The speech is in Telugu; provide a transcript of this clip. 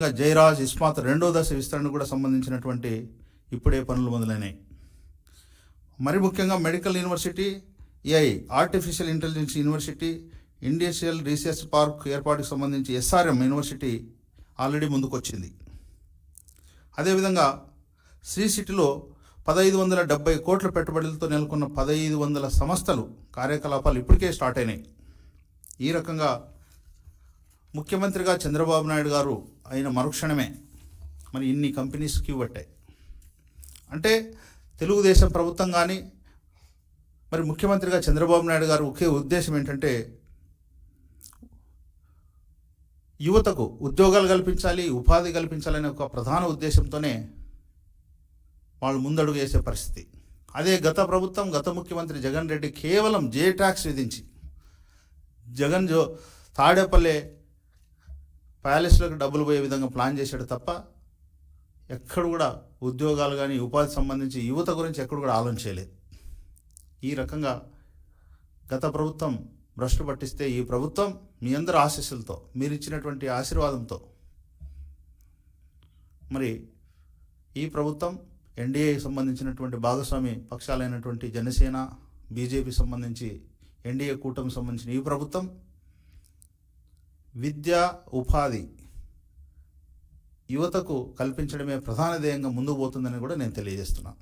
జైరాజ్ ఇస్మాత్ రెండో దశ విస్తరణ కూడా సంబంధించినటువంటి ఇప్పుడే పనులు మొదలైనాయి. మరి ముఖ్యంగా medical university, AI artificial intelligence university, industrial research park ఏర్పాటుకు సంబంధించి ఎస్ఆర్ఎం యూనివర్సిటీ ఆల్రెడీ ముందుకొచ్చింది. అదేవిధంగా శ్రీ సిటీలో 1570 కోట్ల పెట్టుబడులతో నెలకొన్న 1500 సంస్థలు కార్యకలాపాలు ఇప్పటికే స్టార్ట్ అయినాయి. ఈ రకంగా ముఖ్యమంత్రిగా చంద్రబాబు నాయుడు గారు అయిన మరుక్షణమే మరి ఇన్ని కంపెనీస్ క్యూ పట్టాయి. అంటే తెలుగుదేశం ప్రభుత్వం కానీ మరి ముఖ్యమంత్రిగా చంద్రబాబు నాయుడు గారు ఒకే ఉద్దేశం ఏంటంటే యువతకు ఉద్యోగాలు కల్పించాలి, ఉపాధి కల్పించాలనే ఒక ప్రధాన ఉద్దేశంతోనే వాళ్ళు ముందడుగు వేసే పరిస్థితి. అదే గత ప్రభుత్వం, గత ముఖ్యమంత్రి జగన్ రెడ్డి కేవలం జే ట్యాక్స్ విధించి తాడేపల్లె ప్యాలెస్లకు డబ్బులు పోయే విధంగా ప్లాన్ చేశాడు తప్ప ఎక్కడ కూడా ఉద్యోగాలు కానీ ఉపాధి సంబంధించి యువత గురించి ఎక్కడ కూడా ఆలోచన చేయలేదు. ఈ రకంగా గత ప్రభుత్వం భ్రష్టు పట్టిస్తే ఈ ప్రభుత్వం మీ అందరి ఆశీస్సులతో, మీరు ఇచ్చినటువంటి ఆశీర్వాదంతో మరి ఈ ప్రభుత్వం ఎన్డీఏకి సంబంధించినటువంటి భాగస్వామి పక్షాలైనటువంటి జనసేన, బీజేపీ సంబంధించి ఎన్డీఏ కూటమికి సంబంధించిన ఈ ప్రభుత్వం విద్య, ఉపాధి యువతకు కల్పించడమే ప్రధాన ధ్యేయంగా ముందుకు పోతుందని కూడా నేను తెలియజేస్తున్నాను.